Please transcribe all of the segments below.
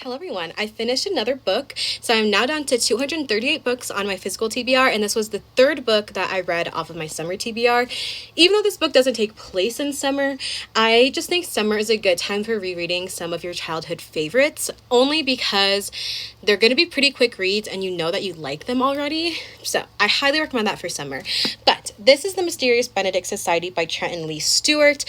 Hello everyone. I finished another book, so I'm now down to 238 books on my physical TBR, and this was the third book that I read off of my summer TBR. Even though this book doesn't take place in summer, I just think summer is a good time for rereading some of your childhood favorites, only because they're going to be pretty quick reads and you know that you like them already. So I highly recommend that for summer. But this is The Mysterious Benedict Society by Trenton Lee Stewart.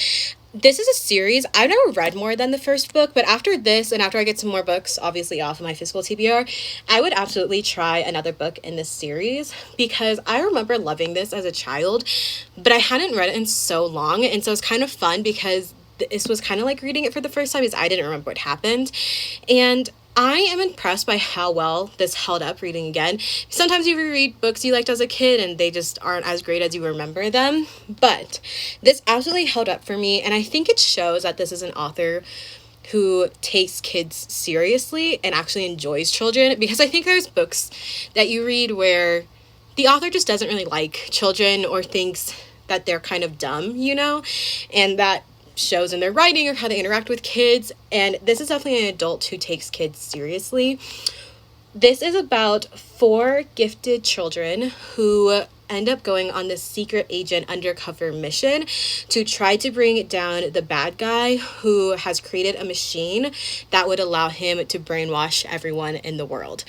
This is a series. I've never read more than the first book, but after this and after I get some more books, obviously off of my physical TBR, I would absolutely try another book in this series because I remember loving this as a child, but I hadn't read it in so long. And so it's kind of fun because this was kind of like reading it for the first time because I didn't remember what happened. And I am impressed by how well this held up reading again. Sometimes you reread books you liked as a kid and they just aren't as great as you remember them. But this absolutely held up for me. And I think it shows that this is an author who takes kids seriously and actually enjoys children. Because I think there's books that you read where the author just doesn't really like children or thinks that they're kind of dumb, and that shows in their writing or how they interact with kids. And this is definitely an adult who takes kids seriously. This is about 4 gifted children who end up going on this secret agent undercover mission to try to bring down the bad guy who has created a machine that would allow him to brainwash everyone in the world.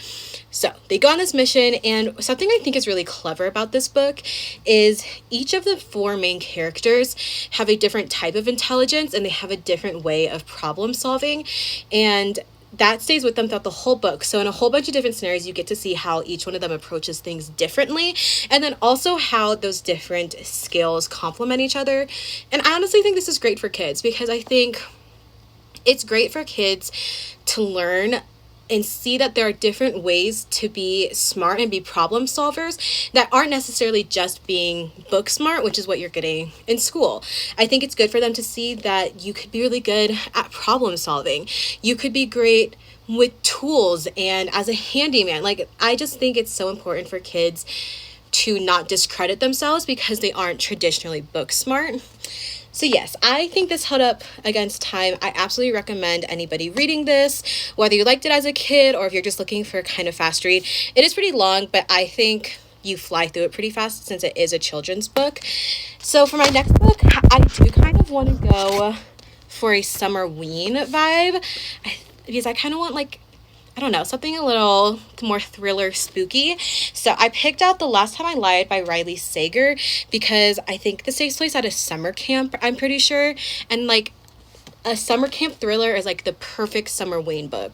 So they go on this mission, and something I think is really clever about this book is each of the 4 main characters have a different type of intelligence and they have a different way of problem solving, and that stays with them throughout the whole book. So in a whole bunch of different scenarios, you get to see how each one of them approaches things differently, and then also how those different skills complement each other. And I honestly think this is great for kids because I think it's great for kids to learn and see that there are different ways to be smart and be problem solvers that aren't necessarily just being book smart, which is what you're getting in school. I think it's good for them to see that you could be really good at problem solving. You could be great with tools and as a handyman. I just think it's so important for kids to not discredit themselves because they aren't traditionally book smart. So yes, I think this held up against time. I absolutely recommend anybody reading this, whether you liked it as a kid or if you're just looking for a kind of fast read. It is pretty long, but I think you fly through it pretty fast since it is a children's book. So for my next book, I do kind of want to go for a summer-ween vibe because I kind of want something a little more thriller spooky. So I picked out The Last Time I Lied by Riley Sager because I think this takes place at a summer camp, I'm pretty sure. And a summer camp thriller is the perfect summer Wayne book.